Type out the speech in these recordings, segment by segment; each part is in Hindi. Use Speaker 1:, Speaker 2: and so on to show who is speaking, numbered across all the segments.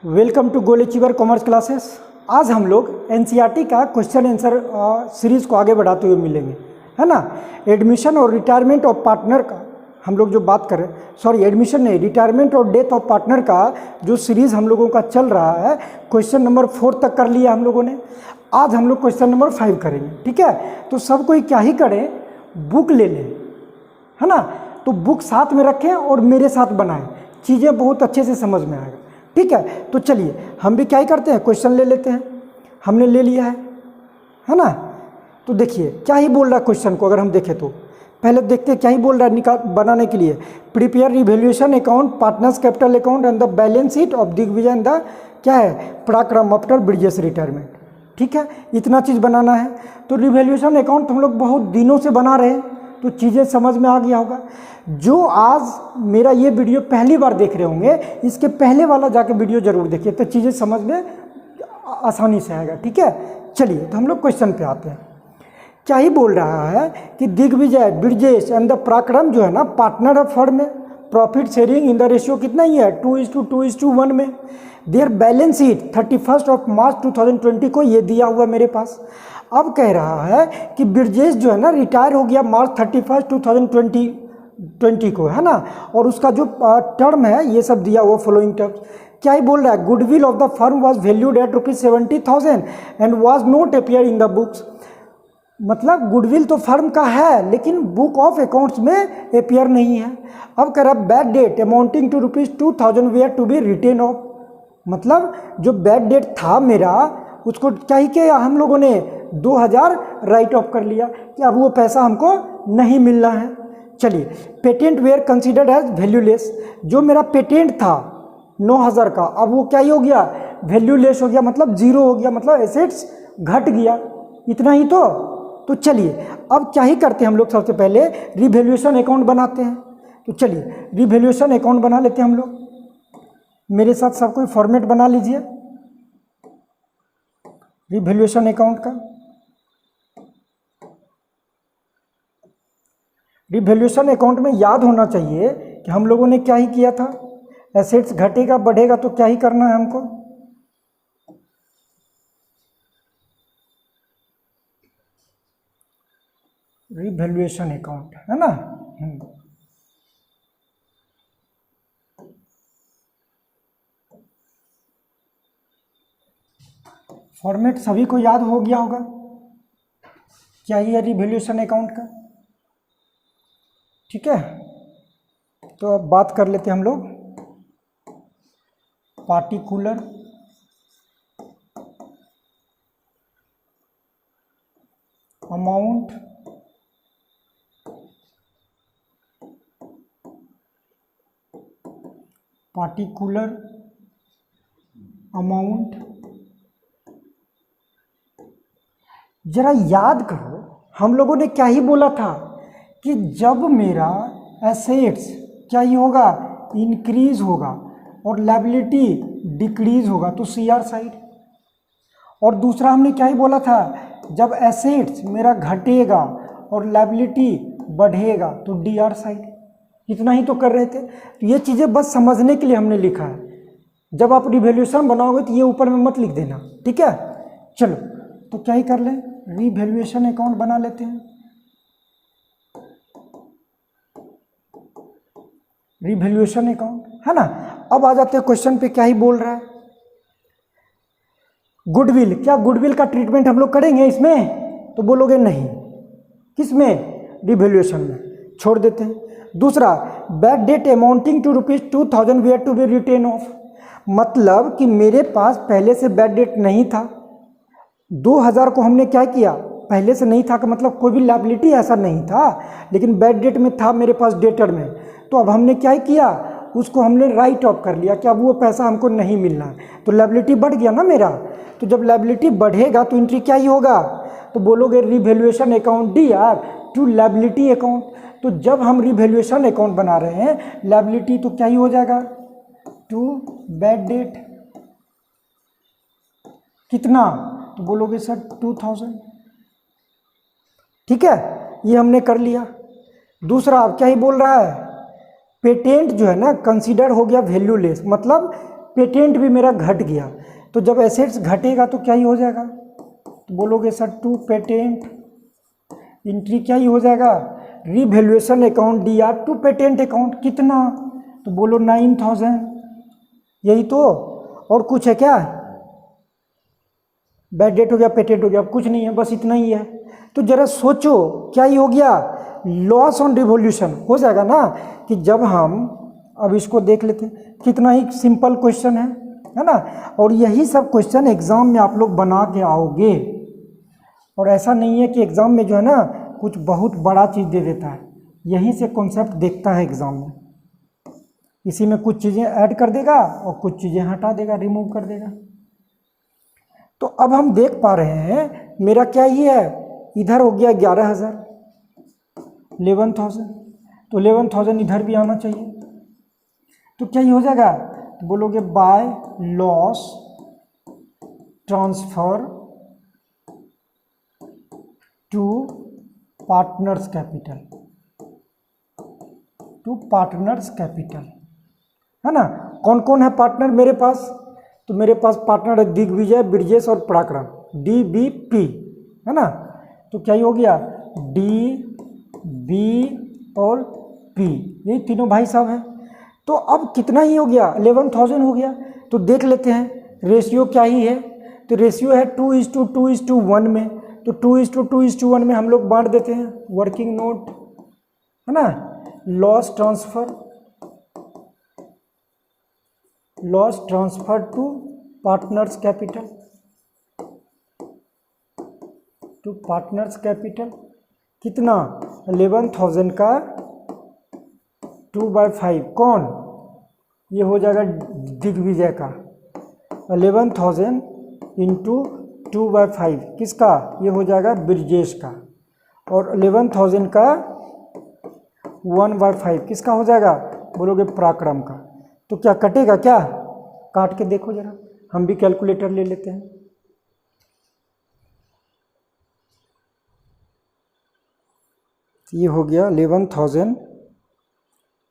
Speaker 1: Welcome to goal achiever commerce classes. आज हम लोग एनसीईआरटी का क्वेश्चन आंसर सीरीज़ को आगे बढ़ाते हुए मिलेंगे, है ना। एडमिशन और रिटायरमेंट ऑफ पार्टनर का हम लोग जो बात करें, सॉरी एडमिशन नहीं, रिटायरमेंट और डेथ ऑफ पार्टनर का जो सीरीज़ हम लोगों का चल रहा है, क्वेश्चन नंबर 4 तक कर लिया हम लोगों ने। आज हम लोग क्वेश्चन नंबर 5 करेंगे, ठीक है। तो सब कोई क्या ही करें, बुक ले लें, है ना। तो बुक साथ में रखें और मेरे साथ बनाएं, चीज़ें बहुत अच्छे से समझ में आएगा, ठीक है। तो चलिए हम भी क्या ही करते हैं, क्वेश्चन ले लेते हैं। हमने ले लिया है ना। तो देखिए क्या ही बोल रहा है क्वेश्चन को, अगर हम देखें तो पहले देखते हैं क्या ही बोल रहा है निकाल बनाने के लिए। Prepare revaluation account, partners capital account and the balance sheet of Digvijay द क्या है पराक्रम आफ्टर ब्रिजेश रिटायरमेंट, ठीक है। इतना चीज़ बनाना है। तो रिवैल्यूएशन अकाउंट हम लोग बहुत दिनों से बना रहे हैं, तो चीज़ें समझ में आ गया होगा। जो आज मेरा ये वीडियो पहली बार देख रहे होंगे, इसके पहले वाला जाके वीडियो जरूर देखिए, तो चीज़ें समझ में आसानी से आएगा, ठीक है। चलिए तो हम लोग क्वेश्चन पे आते हैं। क्या ही बोल रहा है कि दिग्विजय, ब्रिजेश एंड द पराक्रम जो है ना पार्टनर है फर्म में, profit sharing in the ratio कितना ही है 2:2:1 में। देयर बैलेंस शीट 31 मार्च 2020 को ये दिया हुआ मेरे पास। अब कह रहा है कि ब्रिजेश जो है ना रिटायर हो गया मार्च 31, 2020 को, है ना। और उसका जो टर्म है ये सब दिया हुआ फॉलोइंग टर्म्स। क्या ही बोल रहा है, goodwill of the firm was valued at ₹70,000 and was not appear in the books. मतलब गुडविल तो फर्म का है लेकिन बुक ऑफ अकाउंट्स में अपीयर नहीं है। अब कह रहा है bad debt amounting to ₹2,000 were to be written off. मतलब जो बैड डेट था मेरा, उसको क्या ही किया हम लोगों ने 2,000 राइट ऑफ कर लिया कि अब वो पैसा हमको नहीं मिलना है। चलिए, patent were considered as valueless. जो मेरा पेटेंट था 9,000 का, अब वो क्या ही हो गया, वैल्यूलेस हो गया, मतलब जीरो हो गया, मतलब एसेट्स घट गया। इतना ही तो चलिए अब क्या ही करते हैं हम लोग, सबसे पहले रिवैल्यूएशन अकाउंट बनाते हैं। तो चलिए रिवैल्यूएशन अकाउंट बना लेते हैं हम लोग। मेरे साथ सब कोई फॉर्मेट बना लीजिए रिवैल्यूएशन अकाउंट का। रिवैल्यूएशन अकाउंट में याद होना चाहिए कि हम लोगों ने क्या ही किया था। एसेट्स घटेगा बढ़ेगा तो क्या ही करना है हमको, रिवैल्यूएशन अकाउंट, है ना। फॉर्मेट सभी को याद हो गया होगा क्या ही है रिवैल्यूएशन अकाउंट का, ठीक है। तो अब बात कर लेते हैं हम लोग पार्टिकुलर अमाउंट जरा याद करो हम लोगों ने क्या ही बोला था कि जब मेरा एसेट्स क्या ही होगा, इंक्रीज होगा और लायबिलिटी डिक्रीज होगा तो सीआर साइड। और दूसरा हमने क्या ही बोला था, जब एसेट्स मेरा घटेगा और लायबिलिटी बढ़ेगा तो डीआर साइड। इतना ही तो कर रहे थे। तो ये चीज़ें बस समझने के लिए हमने लिखा है। जब आप रिवैल्यूएशन बनाओगे तो ये ऊपर में मत लिख देना, ठीक है। चलो तो क्या ही कर लें, रिवैल्यूएशन अकाउंट बना लेते हैं। रिवैल्यूएशन अकाउंट, है ना। अब आ जाते हैं क्वेश्चन पे, क्या ही बोल रहा है। गुडविल, क्या गुडविल का ट्रीटमेंट हम लोग करेंगे इसमें, तो बोलोगे नहीं। किसमें, रिवैल्यूएशन में, छोड़ देते हैं। दूसरा, bad debt amounting to ₹2,000 were to be written off. मतलब कि मेरे पास पहले से बैड डेट नहीं था, 2,000 को हमने क्या किया, पहले से नहीं था का मतलब कोई भी लायबिलिटी ऐसा नहीं था, लेकिन बैड डेट में था मेरे पास डेटर में। तो अब हमने क्या किया, उसको हमने राइट ऑफ कर लिया कि अब वो पैसा हमको नहीं मिलना है। तो लायबिलिटी बढ़ गया ना मेरा। तो जब लायबिलिटी बढ़ेगा तो एंट्री क्या ही होगा, तो बोलोगे revaluation account DR to liability account. तो जब हम रिवैल्यूएशन अकाउंट बना रहे हैं, लायबिलिटी तो क्या ही हो जाएगा, टू बैड डेट कितना, तो बोलोगे सर 2,000, ठीक है। ये हमने कर लिया। दूसरा अब क्या ही बोल रहा है, पेटेंट जो है ना कंसीडर हो गया वैल्यूलेस, मतलब पेटेंट भी मेरा घट गया, तो जब एसेट्स घटेगा तो क्या ही हो जाएगा, तो बोलोगे सर टू पेटेंट एंट्री क्या ही हो जाएगा, रिवैल्यूएशन अकाउंट दिया टू पेटेंट अकाउंट कितना, तो बोलो 9000, यही तो, और कुछ है क्या, बैड डेट हो गया, पेटेंट हो गया, कुछ नहीं है, बस इतना ही है। तो जरा सोचो क्या ही हो गया, लॉस ऑन रिवॉल्यूशन हो जाएगा ना, कि जब हम अब इसको देख लेते हैं, कितना ही सिंपल क्वेश्चन है ना, और यही सब क्वेश्चन एग्जाम में आप लोग बना के आओगे, और ऐसा नहीं है कि एग्जाम में जो है ना कुछ बहुत बड़ा चीज़ दे देता है, यहीं से कॉन्सेप्ट देखता है एग्जाम में, इसी में कुछ चीज़ें ऐड कर देगा और कुछ चीज़ें हटा देगा, रिमूव कर देगा। तो अब हम देख पा रहे हैं मेरा क्या ही है, इधर हो गया 11,000, 11,000, तो 11,000 इधर भी आना चाहिए, तो क्या ही हो जाएगा, तो बोलोगे by loss transfer to partners capital, to partners capital, है ना। कौन कौन है पार्टनर मेरे पास, तो मेरे पास पार्टनर है दिग्विजय, ब्रिजेश और पराक्रम, DBP, है ना। तो क्या ही हो गया, DB और P, यही तीनों भाई साहब हैं। तो अब कितना ही हो गया, 11,000 हो गया। तो देख लेते हैं रेशियो क्या ही है, तो रेशियो है 2:2:1 में, तो 2:2:1 में हम लोग बांट देते हैं, वर्किंग नोट, है ना, loss transfer to partners capital, to partners capital कितना, 11,000 का 2/5, कौन, ये हो जाएगा दिग्विजय का, 11,000 इंटू 2/5 किसका, ये हो जाएगा ब्रिजेश का, और 11,000 का 1/5 किसका हो जाएगा, बोलोगे पराक्रम का। तो क्या कटेगा, क्या काट के देखो जरा, हम भी कैलकुलेटर ले लेते हैं। ये हो गया 11,000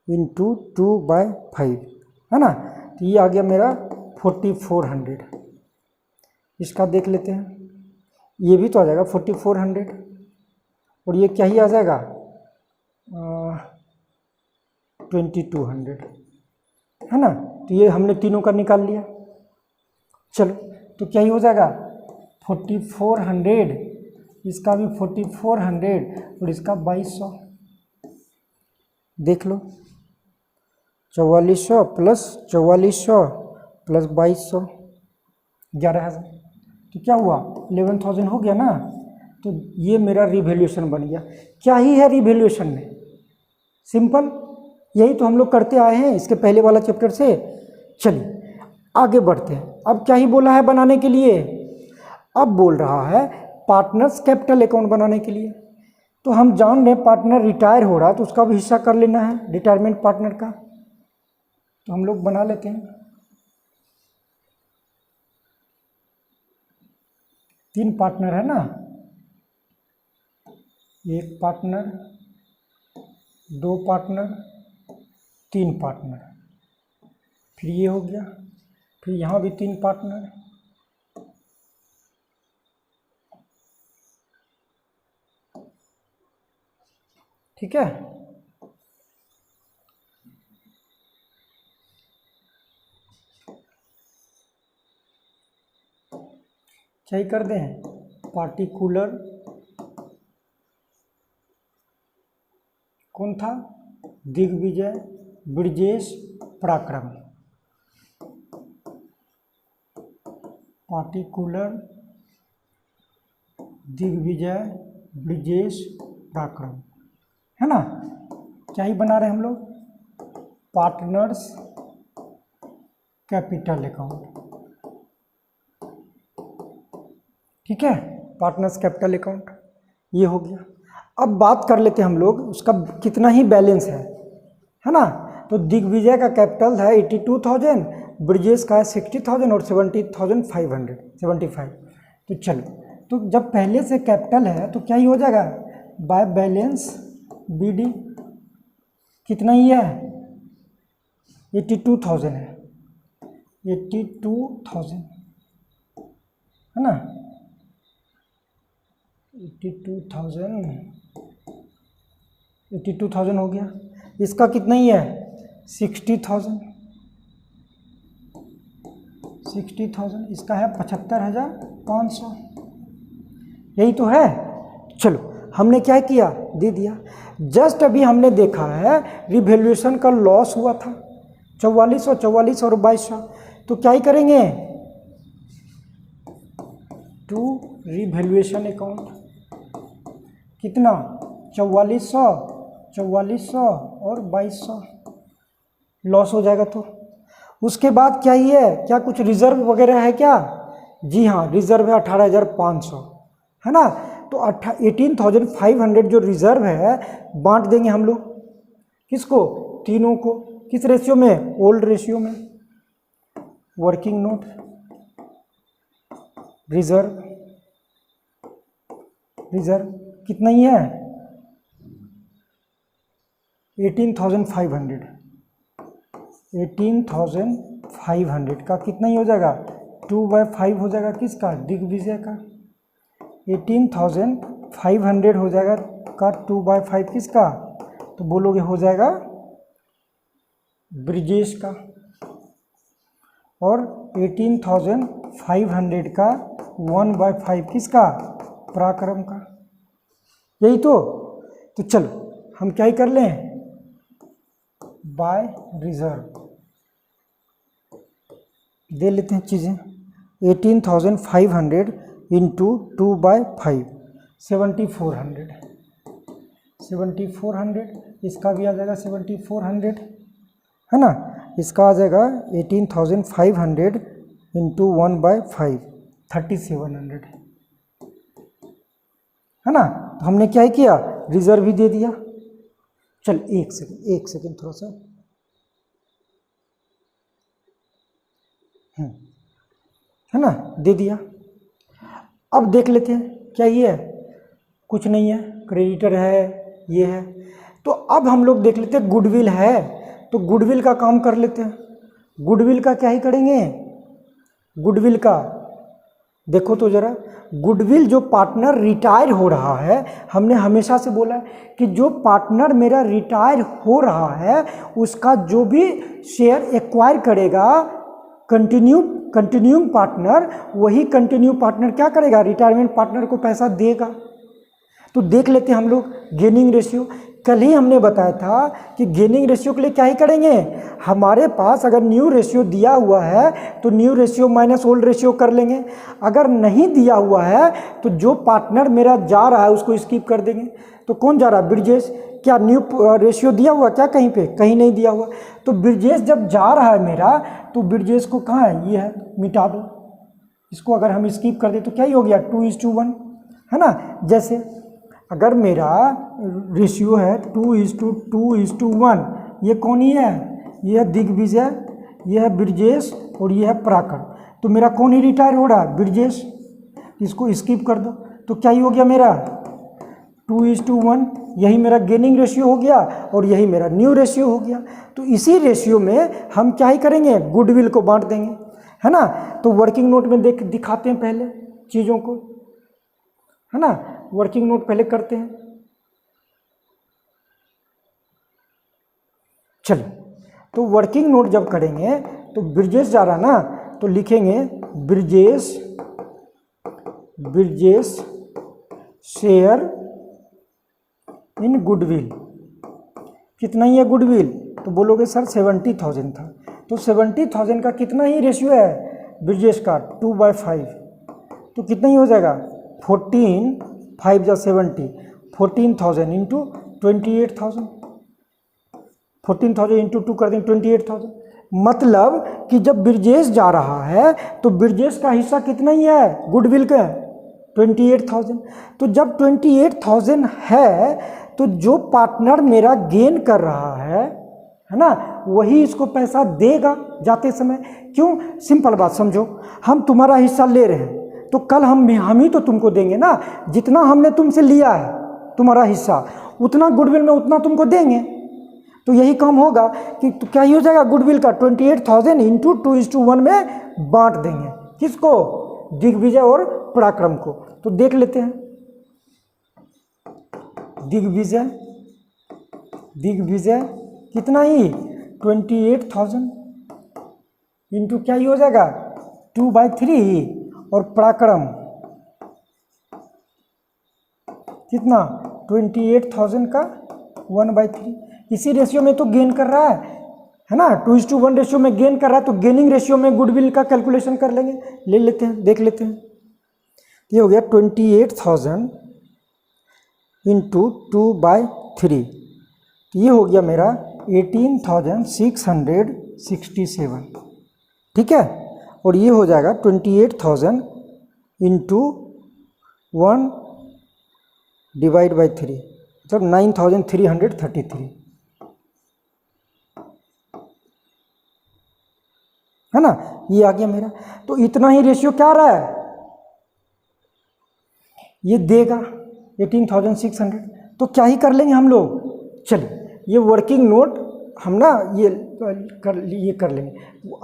Speaker 1: इंटू 2/5, है ना, तो ये आ गया मेरा 4,400। इसका देख लेते हैं, ये भी तो आ जाएगा 4,400, और ये क्या ही आ जाएगा 2,200, है ना। तो ये हमने तीनों का निकाल लिया। चलो तो क्या ही हो जाएगा 4,400, इसका भी 4,400 और इसका 2,200, देख लो 4,400 प्लस 4,400 प्लस 2,200, 11,000। तो क्या हुआ 11,000 हो गया ना, तो ये मेरा रिवैल्यूएशन बन गया। क्या ही है रिवैल्यूएशन में, सिंपल, यही तो हम लोग करते आए हैं इसके पहले वाला चैप्टर से। चलिए आगे बढ़ते हैं। अब क्या ही बोला है बनाने के लिए, अब बोल रहा है पार्टनर्स कैपिटल अकाउंट बनाने के लिए। तो हम जान रहे पार्टनर रिटायर हो रहा तो उसका भी हिस्सा कर लेना है, रिटायरमेंट पार्टनर का, तो हम लोग बना लेते हैं। 3 पार्टनर है ना, 1 पार्टनर, 2 पार्टनर, 3 पार्टनर, फिर ये हो गया, फिर यहाँ भी 3 पार्टनर, ठीक है। क्या ही कर दें, पार्टिकुलर कौन था, दिग्विजय, ब्रिजेश, पराक्रम, पार्टिकुलर दिग्विजय, ब्रिजेश, पराक्रम, है ना। क्या ही बना रहे हम लोग, पार्टनर्स कैपिटल अकाउंट, ठीक है, पार्टनर्स कैपिटल अकाउंट ये हो गया। अब बात कर लेते हैं हम लोग उसका कितना ही बैलेंस है ना। तो दिग्विजय का कैपिटल है 82,000, ब्रिजेश का है 60,000 और 70,575। तो चलो, तो जब पहले से कैपिटल है तो क्या ही हो जाएगा, बाय बैलेंस BD कितना ही है 82,000 है, 82,000 है ना, 82,000 हो गया। इसका कितना ही है 60,000, इसका है 75,500, यही तो है। चलो हमने क्या किया, दे दिया। जस्ट अभी हमने देखा है रिवैल्यूएशन का लॉस हुआ था 4400 और 2200, तो क्या ही करेंगे, टू रिवैल्यूएशन अकाउंट कितना 4400 और 2200 लॉस हो जाएगा। तो उसके बाद क्या ही है, क्या कुछ रिजर्व वगैरह है क्या, जी हाँ रिजर्व है 18,500 है ना। तो 18,500 जो रिजर्व है बांट देंगे हम लोग, किसको, तीनों को, किस रेशियो में, ओल्ड रेशियो में। वर्किंग नोट रिजर्व कितना ही है 18,500 का कितना ही हो जाएगा 2/5 हो जाएगा, किसका, दिग्विजय का। 18,500 हो जाएगा का 2/5 किसका, तो बोलोगे हो जाएगा ब्रिजेश का। और 18,500 का 1/5 किसका, पराक्रम का। यही तो चलो हम क्या ही कर लें, बाय रिजर्व दे लेते हैं चीज़ें। 18,500 इंटू 2/5 7,400, इसका भी आ जाएगा 7,400 है ना। इसका आ जाएगा 18,500 इंटू 1/5 3,700 है ना। तो हमने क्या ही किया, रिजर्व भी दे दिया। चल एक सेकेंड थोड़ा सा, है ना, दे दिया। अब देख लेते हैं क्या ये है, कुछ नहीं है, क्रेडिटर है, ये है। तो अब हम लोग देख लेते हैं गुडविल है, तो गुडविल का काम कर लेते हैं। गुडविल का क्या ही करेंगे, गुडविल का देखो तो जरा, गुडविल जो पार्टनर रिटायर हो रहा है, हमने हमेशा से बोला है कि जो पार्टनर मेरा रिटायर हो रहा है उसका जो भी शेयर एक्वायर करेगा कंटिन्यूइंग पार्टनर, वही कंटिन्यू पार्टनर क्या करेगा, रिटायरमेंट पार्टनर को पैसा देगा। तो देख लेते हैं हम लोग गेनिंग रेशियो। कल ही हमने बताया था कि गेनिंग रेशियो के लिए क्या ही करेंगे, हमारे पास अगर न्यू रेशियो दिया हुआ है तो new ratio minus old ratio कर लेंगे। अगर नहीं दिया हुआ है तो जो पार्टनर मेरा जा रहा है उसको स्किप कर देंगे। तो कौन जा रहा है, ब्रिजेश। क्या न्यू रेशियो दिया हुआ क्या कहीं पे, कहीं नहीं दिया हुआ। तो ब्रिजेश जब जा रहा है मेरा, तो ब्रिजेश को कहाँ है, ये है, मिटा दो इसको। अगर हम स्किप कर दें तो क्या ही हो गया 2:1 है ना। जैसे अगर मेरा रेशियो है 2:1, ये कौन ही है, ये है दिग्विजय, ये है ब्रिजेश और ये है पराकर। तो मेरा कौन ही रिटायर हो रहा है, ब्रिजेश। इसको स्किप कर दो तो क्या ही हो गया मेरा 2:1, यही मेरा गेनिंग रेशियो हो गया और यही मेरा न्यू रेशियो हो गया। तो इसी रेशियो में हम क्या ही करेंगे, गुडविल को बांट देंगे, है ना। तो वर्किंग नोट में दिखाते हैं पहले चीज़ों को, है ना। वर्किंग नोट पहले करते हैं। चलो, तो वर्किंग नोट जब करेंगे तो ब्रिजेश जा रहा ना, तो लिखेंगे ब्रिजेश शेयर इन गुडविल। कितना ही है गुडविल, तो बोलोगे सर 70,000 था। तो 70,000 का कितना ही रेशियो है ब्रिजेश का, 2/5। तो कितना ही हो जाएगा 14, 5 जा 70, 14,000 इंटू 28,000। 14,000 इंटू 2 कर देंगे 28,000। मतलब कि जब ब्रिजेश जा रहा है तो ब्रिजेश का हिस्सा कितना ही है गुडविल का, 28,000। तो जब 28,000 है तो जो पार्टनर मेरा गेन कर रहा है ना, वही इसको पैसा देगा जाते समय। क्यों, सिंपल बात समझो, हम तुम्हारा हिस्सा ले रहे हैं तो कल हम ही तो तुमको देंगे ना। जितना हमने तुमसे लिया है तुम्हारा हिस्सा, उतना गुडविल में उतना तुमको देंगे। तो तो यही काम होगा कि तो क्या ही हो जाएगा गुडविल का 28,000 इंटू 2:1 में बांट देंगे। किसको? दिग्विजय और पराक्रम को। तो देख लेते हैं। दिग्विजय कितना ही 28,000 इंटू क्या ही हो जाएगा 2/3 और पराक्रम कितना 28,000 का 1/3। इसी रेशियो में तो गेन कर रहा है ना, 2:1 रेशियो में गेन कर रहा है, तो गेनिंग रेशियो में गुडविल का कैलकुलेशन कर लेंगे। ले लेते हैं, देख लेते हैं। ये हो गया 28,000 इंटू 2/3, ये हो गया मेरा 18,667। ठीक है, और ये हो जाएगा 28,000 इंटू 1/3 मतलब 9,333 है ना, ये आ गया मेरा। तो इतना ही रेशियो क्या आ रहा है, ये देगा 18,600। तो क्या ही कर लेंगे हम लोग, चलिए ये वर्किंग नोट हम ना ये कर लेंगे,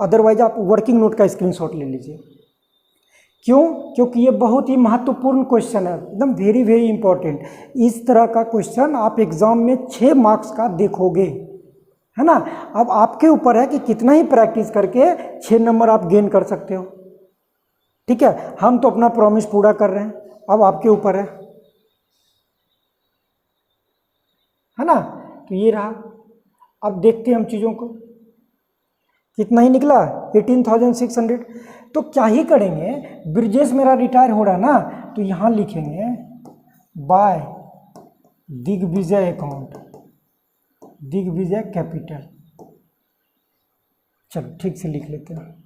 Speaker 1: अदरवाइज आप वर्किंग नोट का स्क्रीनशॉट ले लीजिए। क्यों? क्योंकि ये बहुत ही महत्वपूर्ण क्वेश्चन है, एकदम वेरी वेरी इंपॉर्टेंट। इस तरह का क्वेश्चन आप एग्जाम में 6 मार्क्स का देखोगे, है ना। अब आपके ऊपर है कि कितना ही प्रैक्टिस करके 6 नंबर आप गेन कर सकते हो। ठीक है, हम तो अपना प्रॉमिस पूरा कर रहे हैं, अब आपके ऊपर है ना। तो ये रहा। अब देखते हैं हम चीज़ों को, कितना ही निकला 18,600। तो क्या ही करेंगे, ब्रिजेश मेरा रिटायर हो रहा है ना, तो यहाँ लिखेंगे by Digvijay account, Digvijay capital. चलो ठीक से लिख लेते हैं,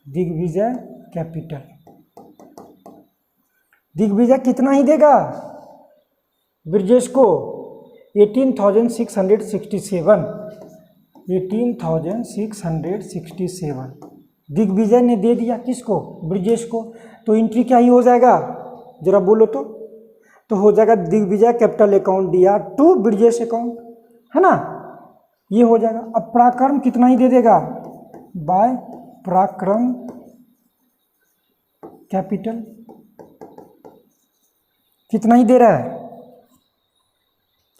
Speaker 1: दिग्विजय कैपिटल। दिग्विजय कितना ही देगा ब्रिजेश को 18,667, 18,667 दिग्विजय ने दे दिया किसको, ब्रिजेश को। तो एंट्री क्या ही हो जाएगा, जरा बोलो तो हो जाएगा दिग्विजय कैपिटल अकाउंट दिया टू ब्रिजेश अकाउंट, है ना, ये हो जाएगा। अब पराक्रम कितना ही दे देगा, बाय पराक्रम कैपिटल कितना ही दे रहा है,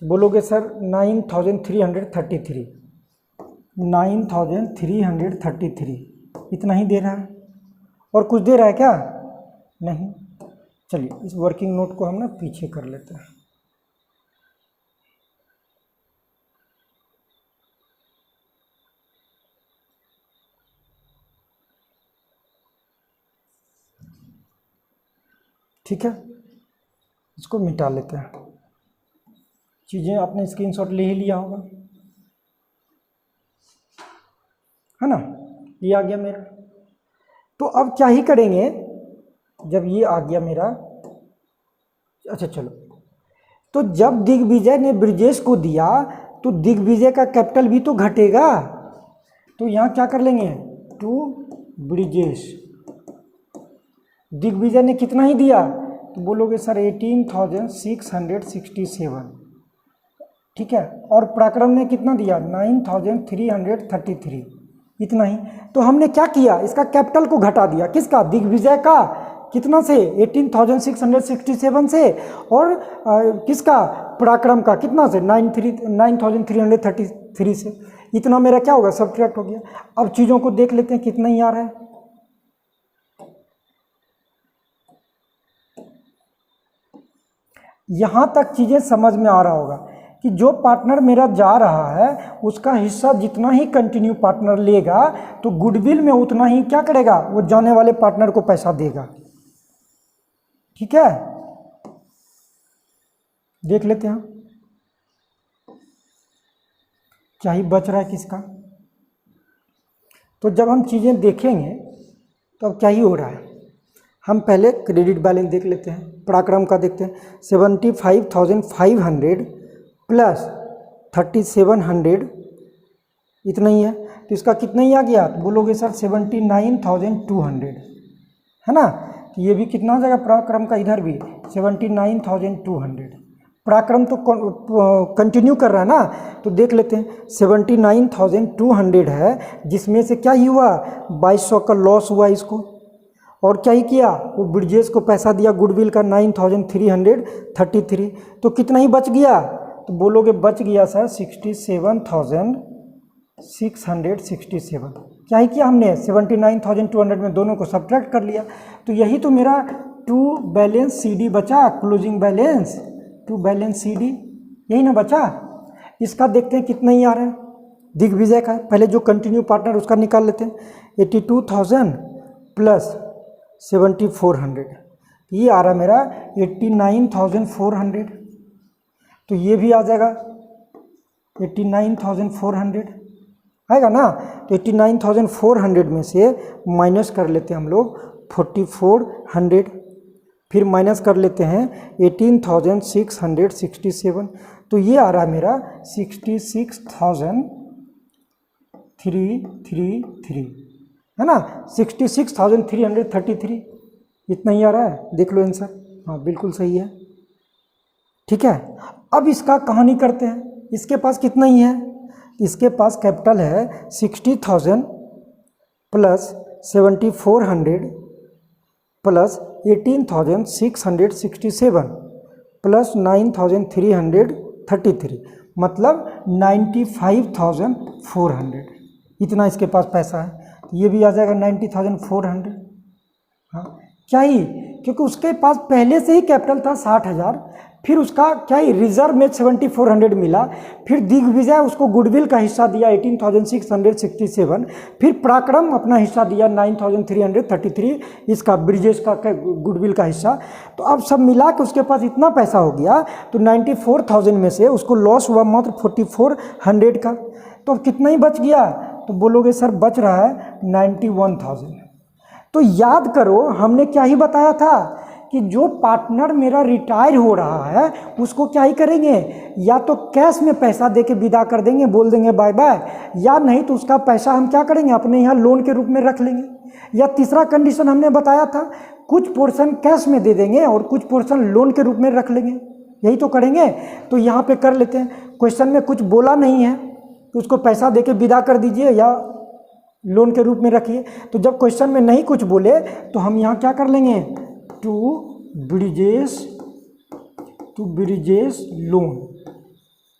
Speaker 1: तो बोलोगे सर 9,333, 9,333 इतना ही दे रहा है, और कुछ दे रहा है क्या, नहीं। चलिए इस वर्किंग नोट को हम ना पीछे कर लेते हैं। ठीक है, इसको मिटा लेते हैं। चीज़ें आपने स्क्रीनशॉट ले ही लिया होगा, है ना, ये आ गया मेरा। तो अब क्या ही करेंगे, जब ये आ गया मेरा, अच्छा चलो, तो जब दिग्विजय ने ब्रिजेश को दिया तो दिग्विजय का कैपिटल भी तो घटेगा, तो यहाँ क्या कर लेंगे, टू ब्रिजेश। दिग्विजय ने कितना ही दिया, तो बोलोगे सर 18,667, ठीक है, और पराक्रम ने कितना दिया 9,333, इतना ही। तो हमने क्या किया, इसका कैपिटल को घटा दिया, किसका, दिग्विजय का, कितना से 18,667 से, और किसका, पराक्रम का कितना से 9,333 से। इतना मेरा क्या होगा, सब्ट्रैक्ट हो गया। अब चीज़ों को देख लेते हैं कितना ही आ रहा है। यहाँ तक चीज़ें समझ में आ रहा होगा कि जो पार्टनर मेरा जा रहा है उसका हिस्सा जितना ही कंटिन्यू पार्टनर लेगा तो गुडविल में उतना ही क्या करेगा, वो जाने वाले पार्टनर को पैसा देगा। ठीक है, देख लेते हैं क्या ही बच रहा है किसका। तो जब हम चीज़ें देखेंगे तो अब क्या ही हो रहा है, हम पहले क्रेडिट बैलेंस देख लेते हैं। पराक्रम का देखते हैं, 75,500 प्लस 3,700 इतना ही है, तो इसका कितना ही आ गया, तो बोलोगे सर 79,200, है ना। तो ये भी कितना हो जाएगा पराक्रम का, इधर भी 79,200। पराक्रम तो कंटिन्यू कर रहा है ना, तो देख लेते हैं 79,200 है, जिसमें से क्या ही हुआ 2200 का लॉस हुआ इसको, और क्या ही किया वो ब्रिजेश को पैसा दिया गुडविल का 9,333, तो कितना ही बच गया, तो बोलोगे बच गया सर 67,667। क्या ही किया हमने 79,200 में दोनों को सब्ट्रैक्ट कर लिया, तो यही तो मेरा टू बैलेंस CD बचा, closing balance to balance CD, यही ना बचा। इसका देखते हैं कितना ही आ रहा है दिग्विजय का, पहले जो कंटिन्यू पार्टनर उसका निकाल लेते हैं, 82,000 प्लस 7,400, ये आ रहा मेरा 89,400, तो ये भी आ जाएगा 89,400 आएगा ना, तो 89,400 में से माइनस कर लेते हैं हम लोग 4,400, फिर माइनस कर लेते हैं 18,667, तो ये आ रहा मेरा 66,333 है ना, 66,333, इतना ही आ रहा है, देख लो आंसर, हाँ बिल्कुल सही है। ठीक है, अब इसका कहानी करते हैं, इसके पास कितना ही है, इसके पास कैपिटल है 60,000 प्लस 7,400 प्लस 18,667 प्लस 9,333, मतलब 95,400, इतना इसके पास पैसा है, तो ये भी आ जाएगा 90,400। हाँ क्या ही, क्योंकि उसके पास पहले से ही कैपिटल था 60,000, फिर उसका क्या ही रिजर्व में 7,400 मिला, फिर दिग्विजय उसको गुडविल का हिस्सा दिया 18,667, फिर पराक्रम अपना हिस्सा दिया 9,333, इसका ब्रिजेश का गुडविल का हिस्सा, तो अब सब मिला के उसके पास इतना पैसा हो गया, तो 94,000 में से उसको लॉस हुआ मात्र 4,400 का, तो अब कितना ही बच गया, तो बोलोगे सर बच रहा है 91,000। तो याद करो हमने क्या ही बताया था कि जो पार्टनर मेरा रिटायर हो रहा है उसको क्या ही करेंगे, या तो कैश में पैसा देके विदा कर देंगे, बोल देंगे बाय बाय, या नहीं तो उसका पैसा हम क्या करेंगे अपने यहाँ लोन के रूप में रख लेंगे, या तीसरा कंडीशन हमने बताया था कुछ पोर्शन कैश में दे देंगे और कुछ पोर्शन लोन के रूप में रख लेंगे, यही तो करेंगे। तो यहाँ पे कर लेते हैं, क्वेश्चन में कुछ बोला नहीं है तो उसको पैसा देके विदा कर दीजिए या लोन के रूप में रखिए, तो जब क्वेश्चन में नहीं कुछ बोले तो हम यहाँ क्या कर लेंगे, टू ब्रिजेश लोन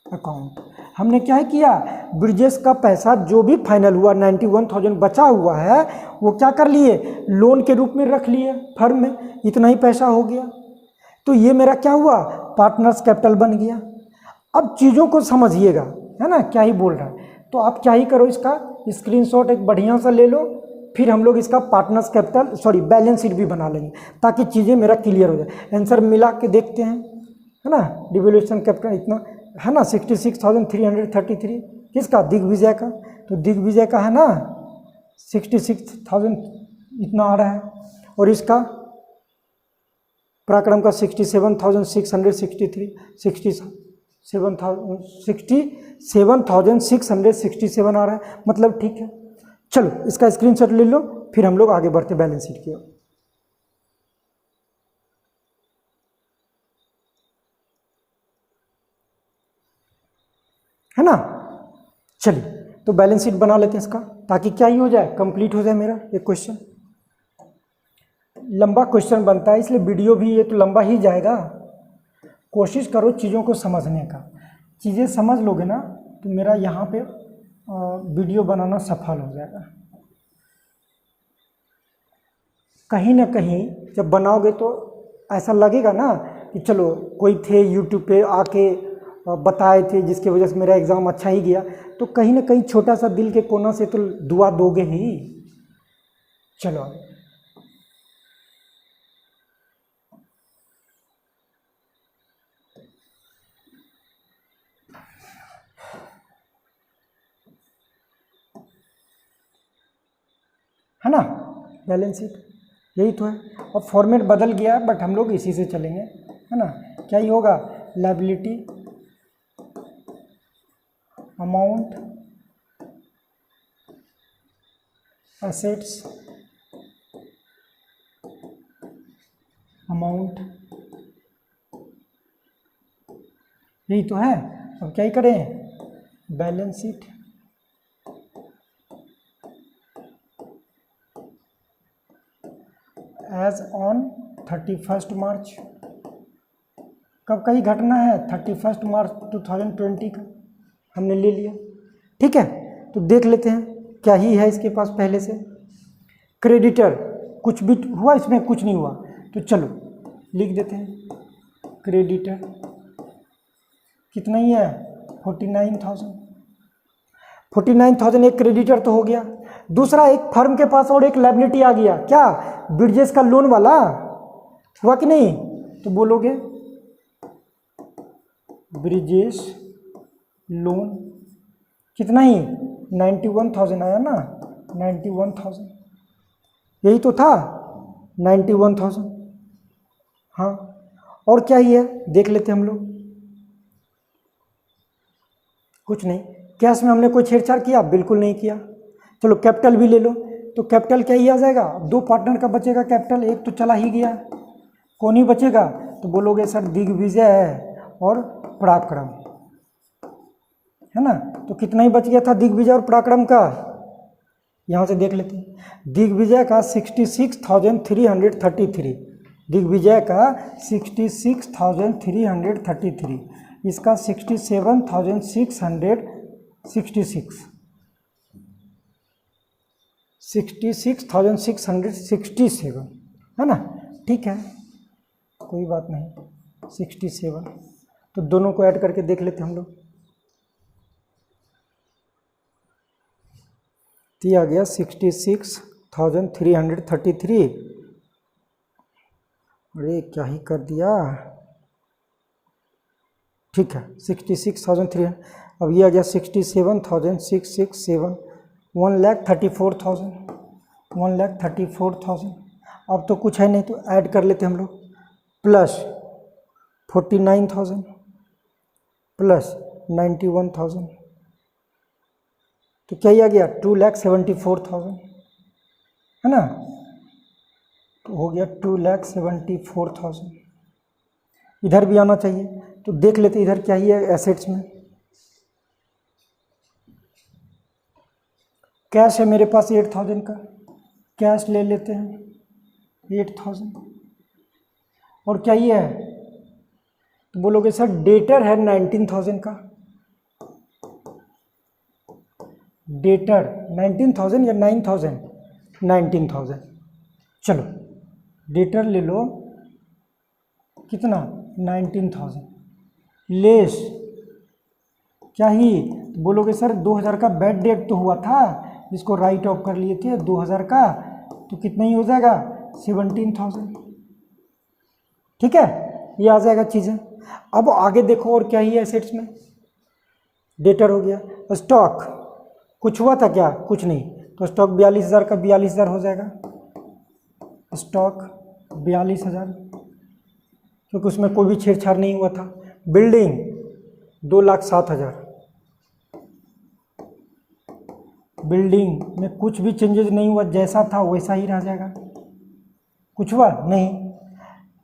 Speaker 1: अकाउंट। हमने क्या किया, ब्रिजेश का पैसा जो भी फाइनल हुआ 91,000 बचा हुआ है वो क्या कर लिए, लोन के रूप में रख लिए फर्म में, इतना ही पैसा हो गया, तो ये मेरा क्या हुआ पार्टनर्स कैपिटल बन गया। अब चीज़ों को समझिएगा, है ना क्या ही बोल रहा है, तो आप क्या ही करो, इसका स्क्रीनशॉट एक बढ़िया सा ले लो, फिर हम लोग इसका पार्टनर्स कैपिटल बैलेंस शीट भी बना लेंगे ताकि चीज़ें मेरा क्लियर हो जाए। आंसर मिला के देखते हैं, है ना, डिवैल्यूएशन कैपिटल इतना है ना 66,333, किसका, दिग्विजय का, तो दिग्विजय का है ना 66,000 इतना आ रहा है, और इसका पराक्रम का 67,663 67,667 आ रहा है, मतलब ठीक है। चलो इसका स्क्रीनशॉट ले लो, फिर हम लोग आगे बढ़ते बैलेंस शीट की ओर, है ना। चलिए तो बैलेंस शीट बना लेते हैं इसका, ताकि क्या ही हो जाए, कंप्लीट हो जाए मेरा एक क्वेश्चन। लंबा क्वेश्चन बनता है इसलिए वीडियो भी ये तो लंबा ही जाएगा। कोशिश करो चीज़ों को समझने का, चीज़ें समझ लोगे ना तो मेरा यहाँ पे वीडियो बनाना सफल हो जाएगा। कहीं ना कहीं जब बनाओगे तो ऐसा लगेगा ना कि चलो कोई थे यूट्यूब पे आके बताए थे जिसकी वजह से मेरा एग्ज़ाम अच्छा ही गया, तो कहीं ना कहीं छोटा सा दिल के कोना से तो दुआ दोगे ही। चलो है ना, बैलेंस शीट यही तो है। अब फॉर्मेट बदल गया है बट हम लोग इसी से चलेंगे, है ना। क्या ही होगा, लायबिलिटी अमाउंट एसेट्स अमाउंट यही तो है। अब क्या ही करें, बैलेंस शीट एज ऑन 31 मार्च। कब का ही घटना है, 31 मार्च 2020 का हमने ले लिया। ठीक है, तो देख लेते हैं क्या ही है इसके पास पहले से। क्रेडिटर कुछ भी हुआ इसमें, कुछ नहीं हुआ, तो चलो लिख देते हैं क्रेडिटर कितना ही है 49,000। 49,000 एक क्रेडिटर तो हो गया। दूसरा, एक फर्म के पास और एक लायबिलिटी आ गया, क्या, ब्रिजेस का लोन वाला, हुआ कि नहीं? तो बोलोगे ब्रिजेस लोन कितना ही 91,000 आया ना, 91,000, यही तो था 91,000। हाँ, और क्या ही है देख लेते हम लोग। कुछ नहीं, कैश में हमने कोई छेड़छाड़ किया, बिल्कुल नहीं किया। चलो कैपिटल भी ले लो, तो कैपिटल क्या ही आ जाएगा, दो पार्टनर का बचेगा कैपिटल, एक तो चला ही गया, कौन ही बचेगा? तो बोलोगे सर दिग्विजय है और पराक्रम, है ना। तो कितना ही बच गया था दिग्विजय और पराक्रम का, यहाँ से देख लेते हैं। दिग्विजय का 66,333, दिग्विजय का 66,333, इसका 67,666, 66,667, है ना। ठीक है, कोई बात नहीं, 67, तो दोनों को ऐड करके देख लेते हम लोग। तो आ गया 66,333, अरे क्या ही कर दिया। ठीक है, 66,300, अब ये आ गया 67,667, 1,34,000, 1,34,000। अब तो कुछ है नहीं, तो ऐड कर लेते हम लोग, प्लस 49,000 प्लस 91,000, तो क्या ही आ गया 2,74,000, है ना। तो हो गया 2,74,000। इधर भी आना चाहिए, तो देख लेते इधर क्या ही है एसेट्स में। कैश है मेरे पास 8,000 का, कैश ले लेते हैं 8,000। और क्या ही है, तो बोलोगे सर डेटर है 19,000 का, डेटर 19,000 या 9,000, 19,000। चलो डेटर ले लो, कितना 19,000 लेस क्या ही, तो बोलोगे सर 2,000 का बैड डेट तो हुआ था, इसको राइट ऑफ कर लिए थे 2,000 का, तो कितना ही हो जाएगा 17,000। ठीक है, ये आ जाएगा चीज़ें। अब आगे देखो और क्या ही है एसेट्स में, डेटर हो गया। स्टॉक कुछ हुआ था क्या, कुछ नहीं, तो स्टॉक 42,000 का 42,000 हो जाएगा, स्टॉक 42,000, क्योंकि उसमें कोई भी छेड़छाड़ नहीं हुआ था। बिल्डिंग 2,07,000, बिल्डिंग में कुछ भी चेंजेस नहीं हुआ, जैसा था वैसा ही रह जाएगा, कुछ हुआ नहीं।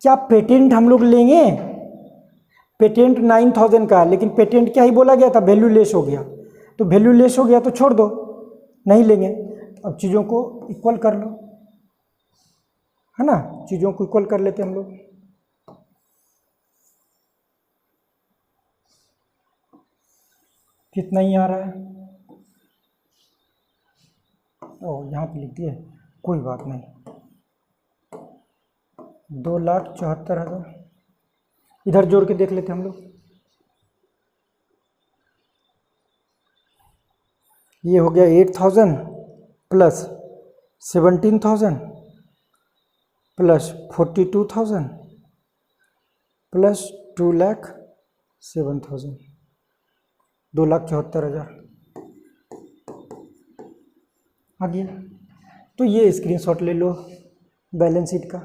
Speaker 1: क्या पेटेंट हम लोग लेंगे, पेटेंट 9,000 का, लेकिन पेटेंट क्या ही बोला गया था, वैल्यू लेस हो गया, तो वैल्यू लेस हो गया तो छोड़ दो, नहीं लेंगे। अब चीज़ों को इक्वल कर लो, है ना, चीज़ों को इक्वल कर लेते हम लोग। कितना ही आ रहा है, ओ यहाँ पे लिख दिए, कोई बात नहीं, 2,74,000। इधर जोड़ के देख लेते हम लोग, ये हो गया 8,000 प्लस 17,000 प्लस 42,000 प्लस 2,07,000, 2,74,000 आ गया। तो ये स्क्रीनशॉट ले लो बैलेंस शीट का।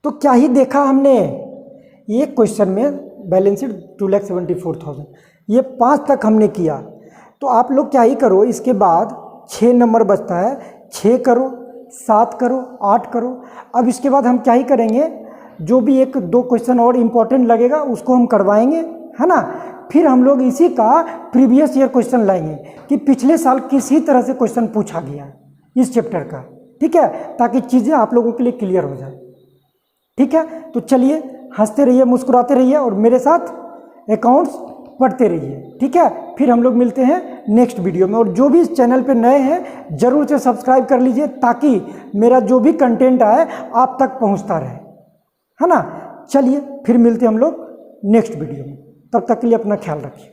Speaker 1: तो क्या ही देखा हमने, ये क्वेश्चन में बैलेंस शीट 2,74,000, ये 5 तक हमने किया। तो आप लोग क्या ही करो, इसके बाद 6 नंबर बचता है, 6 करो, 7 करो, 8 करो। अब इसके बाद हम क्या ही करेंगे, जो भी 1-2 क्वेश्चन और इम्पोर्टेंट लगेगा उसको हम करवाएंगे, है ना। फिर हम लोग इसी का प्रीवियस ईयर क्वेश्चन लाएंगे कि पिछले साल किसी तरह से क्वेश्चन पूछा गया इस चैप्टर का, ठीक है, ताकि चीज़ें आप लोगों के लिए क्लियर हो जाए। ठीक है, तो चलिए हंसते रहिए, मुस्कुराते रहिए और मेरे साथ अकाउंट्स पढ़ते रहिए। ठीक है, फिर हम लोग मिलते हैं नेक्स्ट वीडियो में। और जो भी इस चैनल पे नए हैं जरूर से सब्सक्राइब कर लीजिए ताकि मेरा जो भी कंटेंट आए आप तक पहुंचता रहे, है ना। चलिए फिर मिलते हैं हम लोग नेक्स्ट वीडियो में, तब तक के लिए अपना ख्याल रखिए।